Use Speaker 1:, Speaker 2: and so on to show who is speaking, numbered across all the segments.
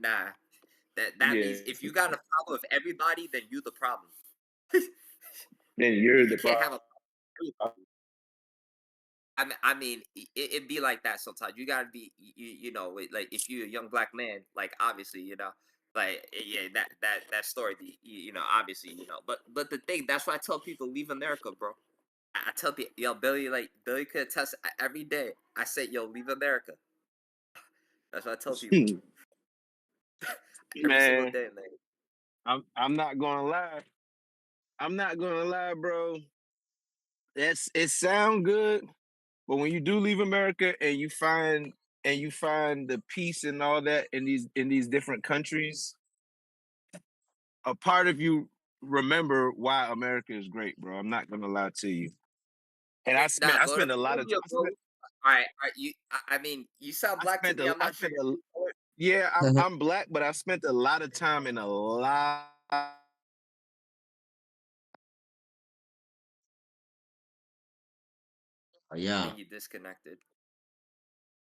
Speaker 1: Nah, that means
Speaker 2: Yeah.
Speaker 1: if you got a problem with everybody, then you the problem.
Speaker 2: Then you're
Speaker 1: You
Speaker 2: the
Speaker 1: can't have
Speaker 2: problem.
Speaker 1: a I mean, it be like that sometimes. You gotta be, like if you're a young black man, like obviously, like yeah, that story, obviously, but the thing, that's why I tell people leave America, bro. I tell people, yo, Billy could attest every day. I said, yo, leave America. That's what I tell people every single
Speaker 2: Man,
Speaker 1: day, man.
Speaker 2: I'm not gonna lie. I'm not gonna lie, bro. It sound good, but when you do leave America and you find the peace and all that in these different countries, a part of you remember why America is great, bro. I'm not gonna lie to you. And
Speaker 1: Nah,
Speaker 2: I
Speaker 1: go to
Speaker 2: spent a lot of
Speaker 1: Colombia,
Speaker 2: I
Speaker 1: bro.
Speaker 2: spent
Speaker 1: All right. I mean, you sound
Speaker 2: I
Speaker 1: black to
Speaker 2: spent
Speaker 1: me.
Speaker 2: a
Speaker 1: I'm
Speaker 2: I
Speaker 1: not sure.
Speaker 2: spent a yeah, I'm black, but I spent a lot of time in a lot.
Speaker 1: I
Speaker 3: Yeah.
Speaker 1: think you disconnected.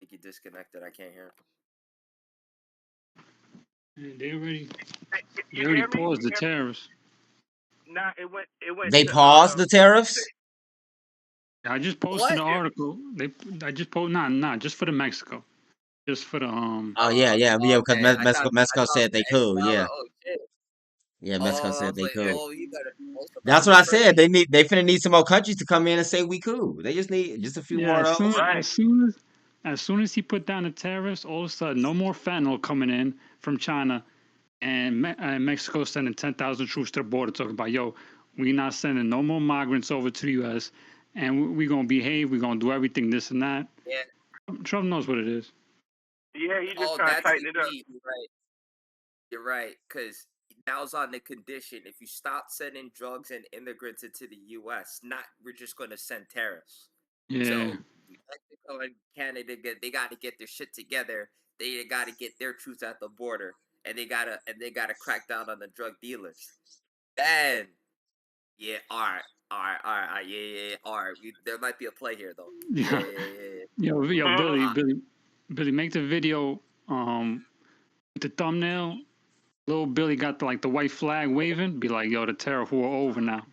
Speaker 1: I can't hear.
Speaker 4: They already
Speaker 2: You hear me?
Speaker 4: paused
Speaker 2: You
Speaker 4: the
Speaker 2: hear me?
Speaker 4: tariffs.
Speaker 2: Nah, it went
Speaker 3: They
Speaker 2: to
Speaker 3: paused the tariffs?
Speaker 4: I just posted
Speaker 1: What?
Speaker 4: an article. I just posted just for the Mexico, just for the
Speaker 3: Oh yeah, yeah, because
Speaker 1: Okay. I
Speaker 3: Mexico
Speaker 1: thought it was
Speaker 3: said they
Speaker 1: the ex.
Speaker 3: cool.
Speaker 1: I was
Speaker 3: Yeah,
Speaker 1: like, oh shit.
Speaker 3: yeah, Mexico
Speaker 1: Oh, I
Speaker 3: said
Speaker 1: was
Speaker 3: they
Speaker 1: like,
Speaker 3: cool.
Speaker 1: oh, you better post about
Speaker 3: That's
Speaker 1: it
Speaker 3: what I said.
Speaker 1: first.
Speaker 3: They finna need some more countries to come in and say we cool. They just need just a few
Speaker 4: yeah.
Speaker 3: more of those.
Speaker 2: right.
Speaker 4: As soon as he put down the tariffs, all of a sudden, no more fentanyl coming in from China, and Mexico sending 10,000 troops to the border, talking about, yo, we not sending no more migrants over to the U.S. and we gonna behave. We gonna do everything this and that.
Speaker 1: Yeah.
Speaker 4: Trump knows what it is.
Speaker 2: Yeah, he just
Speaker 1: Oh,
Speaker 2: trying to
Speaker 1: that's
Speaker 2: tighten
Speaker 1: the
Speaker 2: it up.
Speaker 1: key. You're right. You're right. Because that was on the condition if you stop sending drugs and immigrants into the U.S., not we're just going to send tariffs.
Speaker 4: Yeah.
Speaker 1: So Mexico and Canada, they got to get their shit together. They got to get their troops at the border, and they gotta crack down on the drug dealers. Then, yeah, yeah, yeah, yeah, all right. There might be a play here though. Yeah,
Speaker 4: Yeah.
Speaker 1: yeah, yeah, yeah.
Speaker 4: Yo,
Speaker 1: Uh,
Speaker 4: Billy, make the video. With the thumbnail, little Billy got the white flag waving. Be like, yo, the tariff war over now.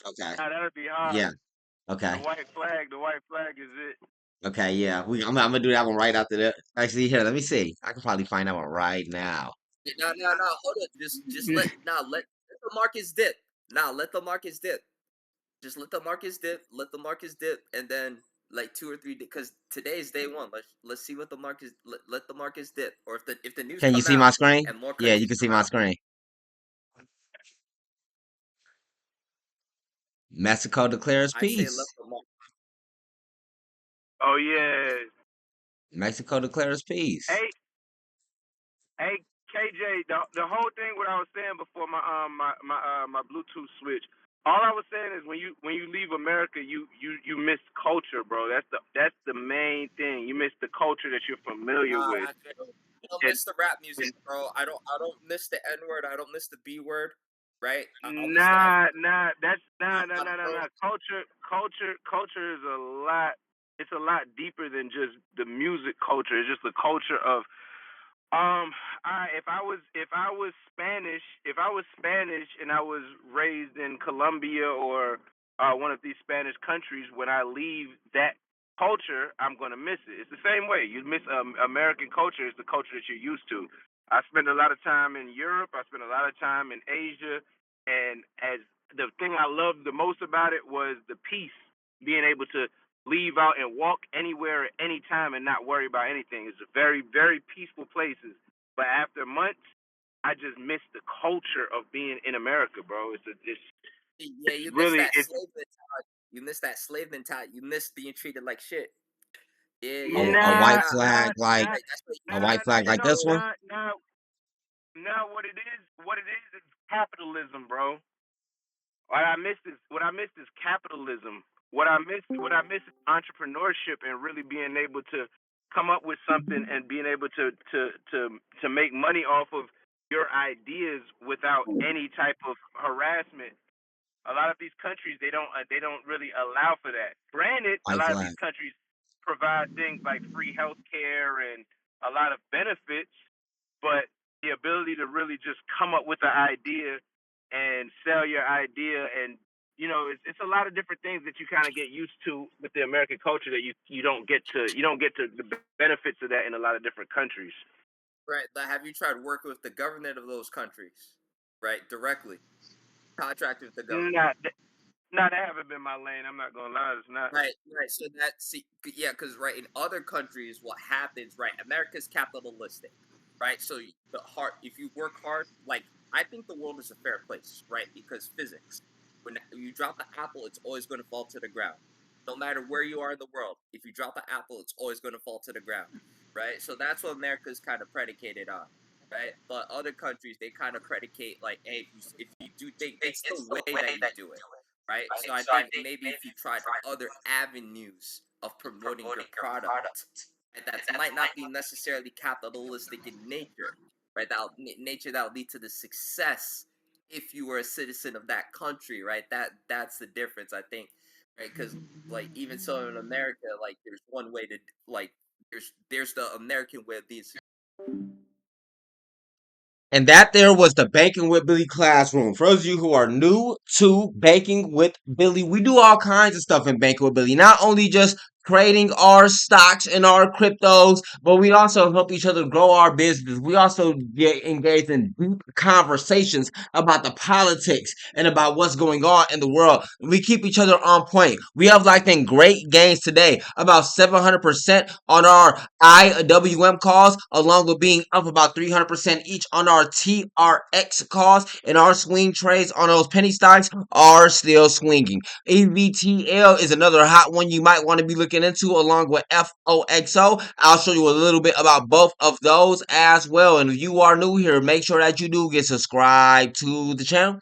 Speaker 3: Okay.
Speaker 2: Nah, that'd be hard.
Speaker 3: Yeah. Okay.
Speaker 2: The white flag is it.
Speaker 3: Okay. Yeah. I'm gonna do that one right after that. Actually, here, let me see. I can probably find that one right now.
Speaker 1: No, no, no. Hold on. Just
Speaker 4: Yeah.
Speaker 1: let the markets dip. Now let the markets dip. Just let the markets dip. Let the markets dip, and then like 2 or 3 days. Because today is day one. Let's see what the markets let the markets dip. Or if the news
Speaker 3: Can you
Speaker 1: come
Speaker 3: see my
Speaker 1: out
Speaker 3: screen?
Speaker 1: and more
Speaker 3: Yeah, you
Speaker 1: countries
Speaker 3: can see
Speaker 1: come
Speaker 3: my
Speaker 1: out.
Speaker 3: screen. Mexico declares
Speaker 1: I say let
Speaker 3: peace.
Speaker 1: the market.
Speaker 2: Oh yeah.
Speaker 3: Mexico declares peace.
Speaker 2: Hey, hey, KJ, the whole thing what I was saying before my Bluetooth switch. All I was saying is when you leave America, you miss culture, bro. That's the main thing. You miss the culture that you're familiar
Speaker 1: Nah,
Speaker 2: with.
Speaker 1: I don't
Speaker 2: And,
Speaker 1: miss the rap music,
Speaker 2: and
Speaker 1: bro. I don't miss the N word. I don't miss the B word. Right? I'll miss the F
Speaker 2: nah,
Speaker 1: word.
Speaker 2: nah, that's
Speaker 1: Nah,
Speaker 2: nah, nah,
Speaker 1: nah,
Speaker 2: nah, nah,
Speaker 1: bro.
Speaker 2: nah. Culture is a lot. It's a lot deeper than just the music culture. It's just the culture of if I was Spanish and I was raised in Colombia or one of these Spanish countries, when I leave that culture, I'm gonna miss it. It's the same way you miss American culture. Is the culture that you're used to. I spent a lot of time in Europe. I spent a lot of time in Asia, and as the thing I loved the most about it was the peace, being able to leave out and walk anywhere at any time and not worry about anything. It's a very, very peaceful places. But after months, I just miss the culture of being in America, bro.
Speaker 1: Yeah,
Speaker 2: It's
Speaker 1: you miss
Speaker 2: really
Speaker 1: that
Speaker 2: it's
Speaker 1: slave mentality. You miss that slave mentality. You miss being treated like shit. Yeah, yeah.
Speaker 3: A
Speaker 1: Yeah,
Speaker 3: white
Speaker 2: nah
Speaker 1: nah,
Speaker 3: flag
Speaker 2: nah
Speaker 3: like
Speaker 1: like that's what you
Speaker 3: a
Speaker 2: nah
Speaker 3: white
Speaker 2: nah nah
Speaker 3: flag
Speaker 2: you
Speaker 3: like
Speaker 2: know
Speaker 3: this one.
Speaker 2: nah what it is capitalism, bro. What I missed is capitalism. What I miss is entrepreneurship and really being able to come up with something and being able to make money off of your ideas without any type of harassment. A lot of these countries they don't really allow for that. Granted, a
Speaker 3: White
Speaker 2: lot of
Speaker 3: flag.
Speaker 2: these countries provide things like free health care and a lot of benefits, but the ability to really just come up with an idea and sell your idea, and it's a lot of different things that you kind of get used to with the American culture that you don't get to the benefits of that in a lot of different countries.
Speaker 1: Right. But have you tried working with the government of those countries? Right, directly. Contracting with the government.
Speaker 2: Not not that haven't been my lane. I'm not gonna lie, it's not.
Speaker 1: Right, right. So yeah, because right in other countries, what happens, right? America's capitalistic, right? So if you work hard, like I think the world is a fair place, right? Because physics, when you drop the apple, it's always going to fall to the ground. No matter where you are in the world, if you drop the apple, it's always going to fall to the ground, right? So that's what America's kind of predicated on, right? But other countries, they kind of predicate like, hey, if you do things, it's the way that you do it, right? So I think maybe if you tried other avenues of promoting your product, right, that might not be necessarily capitalistic in nature, right? Nature that'll lead to the success if you were a citizen of that country, right? That's the difference, I think, right? Because like even so in America, like there's one way to like there's the American way of being.
Speaker 3: And that there was the Banking with Billy classroom. For those of you who are new to Banking with Billy, we do all kinds of stuff in Banking with Billy. Not only just trading our stocks and our cryptos, but we also help each other grow our business. We also get engaged in deep conversations about the politics and about what's going on in the world. We keep each other on point. We have locked in great gains today, about 700% on our IWM calls, along with being up about 300% each on our TRX calls, and our swing trades on those penny stocks are still swinging. AVTL is another hot one you might want to be looking into, along with FOXO. I'll show you a little bit about both of those as well. And if you are new here, make sure that you do get subscribed to the channel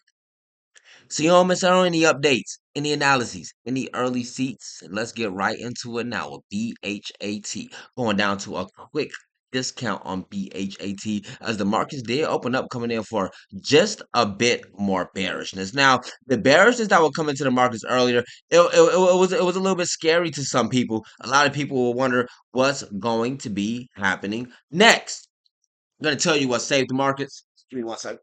Speaker 3: so you don't miss out on any updates, any analyses, any early seats. And let's get right into it now with BHAT. Going down to a quick discount on BHAT as the markets did open up, coming in for just a bit more bearishness. Now, the bearishness that will come into the markets earlier, it was a little bit scary to some people. A lot of people will wonder what's going to be happening next. I'm going to tell you what saved the markets. Give me one second.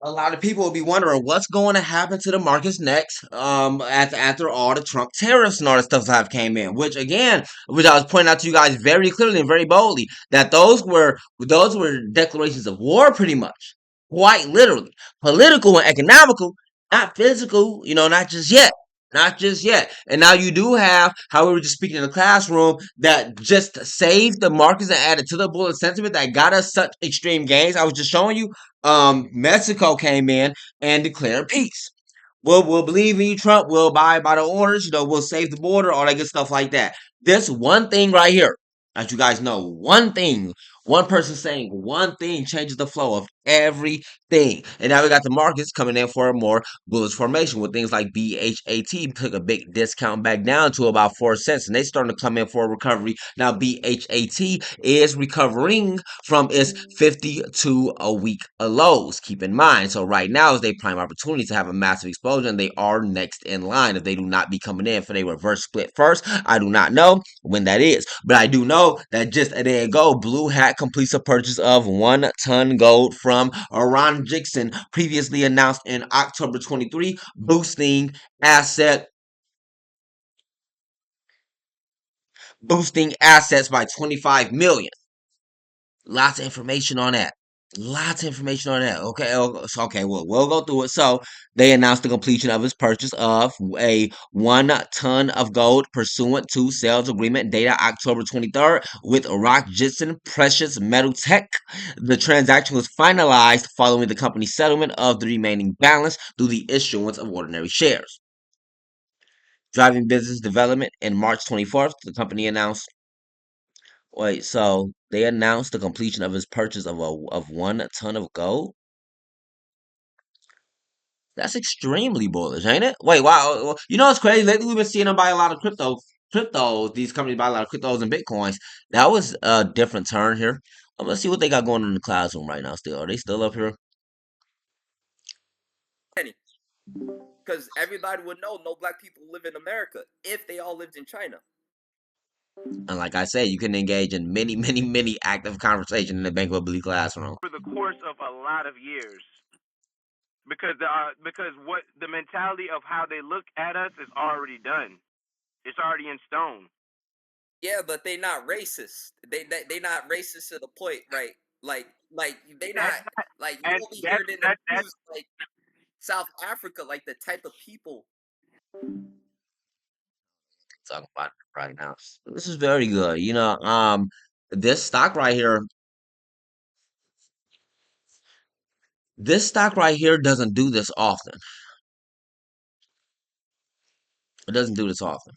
Speaker 3: A lot of people will be wondering what's going to happen to the markets next, after all the Trump tariffs and all the stuff that have came in, which I was pointing out to you guys very clearly and very boldly, that those were declarations of war, pretty much, quite literally, political and economical, not physical, not just yet. Not just yet. And now you do have, how we were just speaking in the classroom, that just saved the markets and added to the bullet sentiment that got us such extreme gains. I was just showing you, Mexico came in and declared peace. We'll believe in you, Trump. We'll abide by the orders. We'll save the border, all that good stuff like that. This one thing right here, as you guys know, one thing, one person saying one thing changes the flow of everything. And now we got the markets coming in for a more bullish formation with things like BHAT took a big discount back down to about 4 cents, and they starting to come in for a recovery. Now BHAT is recovering from its 52-week lows. Keep in mind, so right now is their prime opportunity to have a massive explosion. They are next in line if they do not be coming in for their reverse split first. I do not know when that is, but I do know that just a day ago, Blue Hat completes a purchase of 1 ton gold from Ron Jixon, previously announced in October 23, boosting assets by 25 million. Lots of information on that. Lots of information on that. Okay, well, we'll go through it. So they announced the completion of his purchase of a 1 ton of gold pursuant to sales agreement dated October 23rd with Rock Jitson Precious Metal Tech. The transaction was finalized following the company's settlement of the remaining balance through the issuance of ordinary shares. Driving business development in March 24th, the company announced. Wait, so they announced the completion of his purchase of 1 ton of gold? That's extremely bullish, ain't it? Wait, wow. It's crazy. Lately, we've been seeing them buy a lot of cryptos. These companies buy a lot of cryptos and bitcoins. That was a different turn here. Let's see what they got going on in the classroom right now. Still, are they still up here?
Speaker 1: Because everybody would know no black people live in America if they all lived in China.
Speaker 3: And like I said, you can engage in many, many, many active conversation in the banquet classroom.
Speaker 2: For the course of a lot of years, because what the mentality of how they look at us is already done. It's already in stone.
Speaker 1: Yeah, but they not racist. They not racist to the point, right? Like they not like you
Speaker 2: And
Speaker 1: only hear
Speaker 2: that's
Speaker 1: it in the
Speaker 2: that's
Speaker 1: news like South Africa, like the type of people.
Speaker 3: Talking about it right now. This is very good. This stock right here, this stock right here doesn't do this often. It doesn't do this often.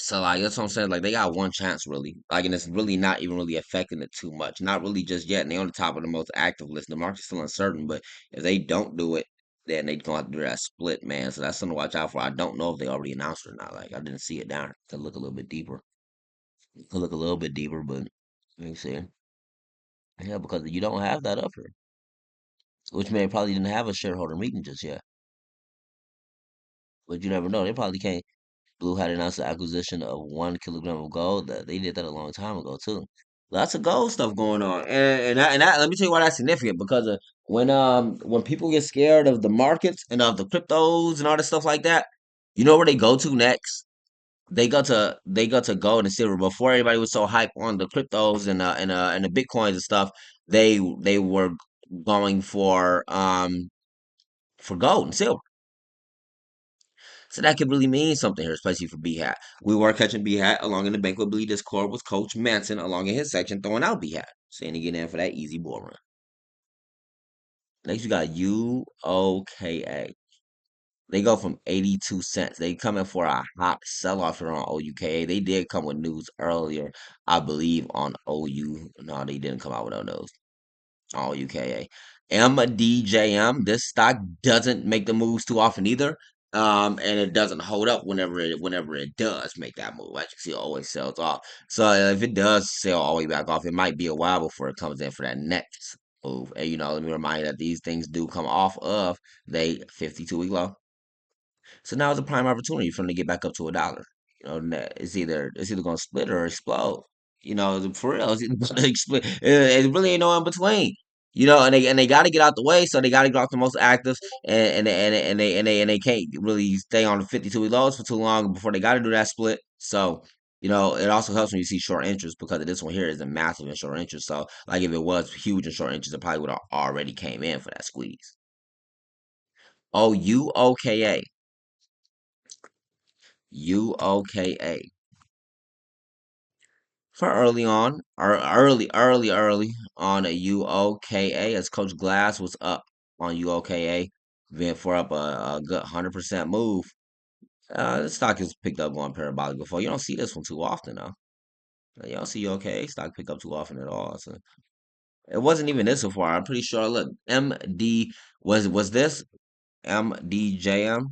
Speaker 3: So like that's what I'm saying. Like they got one chance really. Like and it's really not even really affecting it too much. Not really just yet. And they're on the top of the most active list. The market's still uncertain, but if they don't do it, then they gonna have to do that split, man. So that's something to watch out for. I don't know if they already announced it or not. Like I didn't see it down. To look a little bit deeper. Could look a little bit deeper, but let me see. Yeah, because you don't have that up here. Which may probably didn't have a shareholder meeting just yet. But you never know. They probably can't. Blue had announced the acquisition of 1 kilogram of gold. That they did that a long time ago too. Lots of gold stuff going on, and let me tell you why that's significant. Because when people get scared of the markets and of the cryptos and all this stuff like that, you know where they go to next? They go to gold and silver. Before everybody was so hyped on the cryptos and the bitcoins and stuff, they were going for gold and silver. So that could really mean something here, especially for BHAT. We were catching BHAT along in the banquet bleed Discord with Coach Manson along in his section throwing out BHAT, saying to get in for that easy bull run. Next, you got UOKA. They go from 82 cents. They come in for a hot sell off here on OUKA. They did come with news earlier, I believe, on OU. No, they didn't come out with no news. Oh, UKA. MDJM, this stock doesn't make the moves too often either. And it doesn't hold up whenever it does make that move. As you see, it always sells off. So if it does sell all the way back off, it might be a while before it comes in for that next move. And let me remind you that these things do come off of the 52-week low. So now is a prime opportunity for them to get back up to $1. It's either gonna split or explode. For real, it's either gonna explode. It really ain't no in between. And they got to get out the way, so they got to get off the most actives, and they can't really stay on the 52-week lows for too long before they got to do that split. So it also helps when you see short interest because this one here isn't massive in short interest. So like if it was huge in short interest, it probably would have already came in for that squeeze. UOKA. UOKA. For early on, or early on a UOKA, as Coach Glass was up on UOKA, being for up a good 100% move. The stock has picked up going parabolic before. You don't see this one too often, though. You don't see UOKA stock pick up too often at all. So it wasn't even this so far. I'm pretty sure. Look, MD was this MDJM?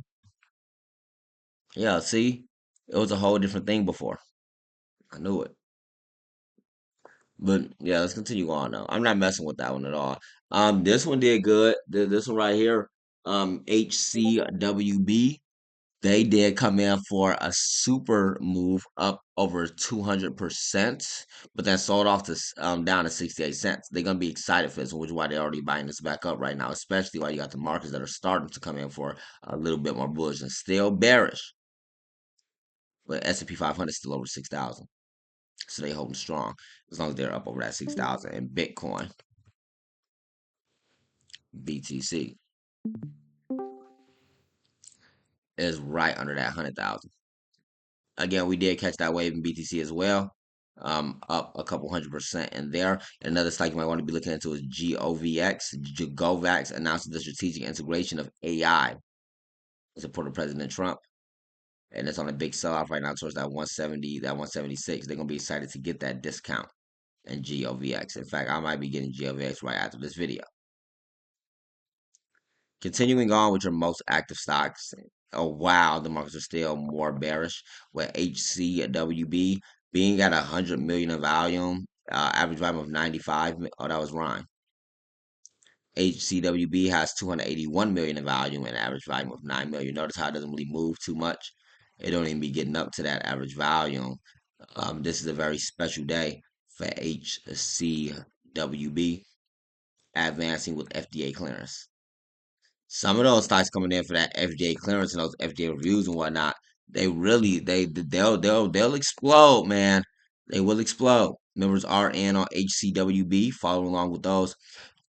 Speaker 3: Yeah, see, it was a whole different thing before. I knew it. But yeah, let's continue on now. I'm not messing with that one at all. This one did good. This one right here, HCWB, they did come in for a super move up over 200%, but then sold off to down to 68 cents. They're gonna be excited for this, which is why they're already buying this back up right now, especially while you got the markets that are starting to come in for a little bit more bullish and still bearish. But S&P 500 is still over 6,000. So they holding strong as long as they're up over that 6,000. And Bitcoin, BTC, is right under that 100,000. Again, we did catch that wave in BTC as well. Up a couple 100% in there. Another stock you might want to be looking into is GOVX. GOVAX announced the strategic integration of AI in support of President Trump. And it's on a big sell off right now towards that 170, that 176. They're going to be excited to get that discount in GOVX. In fact, I might be getting GOVX right after this video. Continuing on with your most active stocks. Oh wow, the markets are still more bearish with HCWB being at 100 million in volume. average volume of 95. Oh, that was Ryan. HCWB has 281 million in volume and average volume of 9 million. Notice how it doesn't really move too much. It don't even be getting up to that average volume. This is a very special day for HCWB advancing with FDA clearance. Some of those stocks coming in for that FDA clearance and those FDA reviews and whatnot, they'll explode, man. They will explode. Members are in on HCWB, following along with those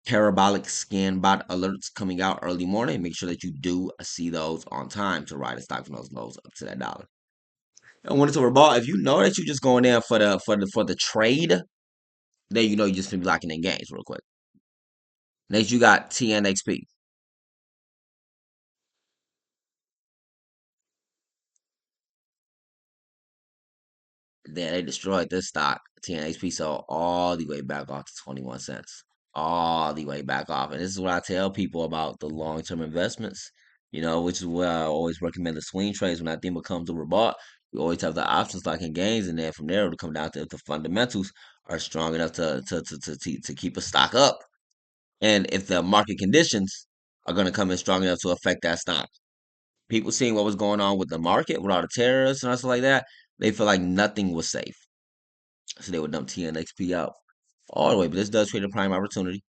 Speaker 3: parabolic scan bot alerts coming out early morning. Make sure that you do see those on time to ride a stock from those lows up to that dollar. And when it's overbought, if you know that you're just going in for the trade, then you know you're just gonna be locking in gains real quick. Next, you got TNXP. Then they destroyed this stock. TNXP sold all the way back off to 21 cents. All the way back off. And this is what I tell people about the long term investments, which is where I always recommend the swing trades when I think becomes overbought. You always have the options locking gains, and then from there it'll come down to if the fundamentals are strong enough to keep a stock up. And if the market conditions are going to come in strong enough to affect that stock. People seeing what was going on with the market, with all the tariffs and stuff like that, they feel like nothing was safe. So they would dump TNXP out all the way. But this does create a prime opportunity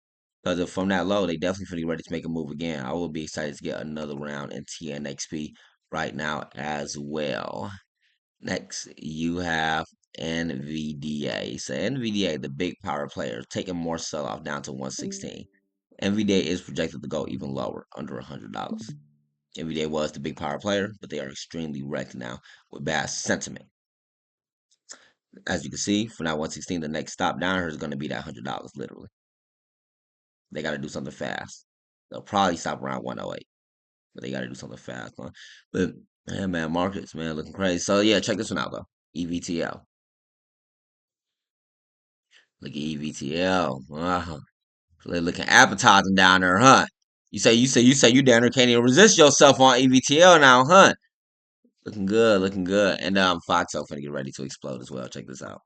Speaker 3: because if from that low, they definitely feel ready to make a move again. I will be excited to get another round in TNXP right now as well. Next, you have NVDA. So NVDA, the big power player, taking more sell off down to 116. NVDA is projected to go even lower, under $100. NVDA was the big power player, but they are extremely wrecked now with bad sentiment. As you can see, from that 116, the next stop down here is going to be that $100, literally. They got to do something fast. They'll probably stop around 108, but they got to do something fast. Huh? But, man, markets, man, looking crazy. So, yeah, check this one out, though. EVTL. Look at EVTL. Wow. They're looking appetizing down there, huh? You say you down there can't even resist yourself on EVTL now, huh? Looking good, looking good. And Foxo finna get ready to explode as well. Check this out.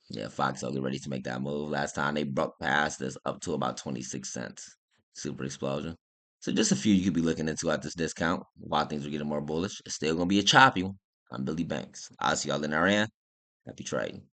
Speaker 3: Yeah, Foxo get ready to make that move. Last time they broke past this up to about 26 cents. Super explosion. So just a few you could be looking into at this discount while things are getting more bullish. It's still gonna be a choppy one. I'm Billy Banks. I'll see y'all in our end. Happy trading.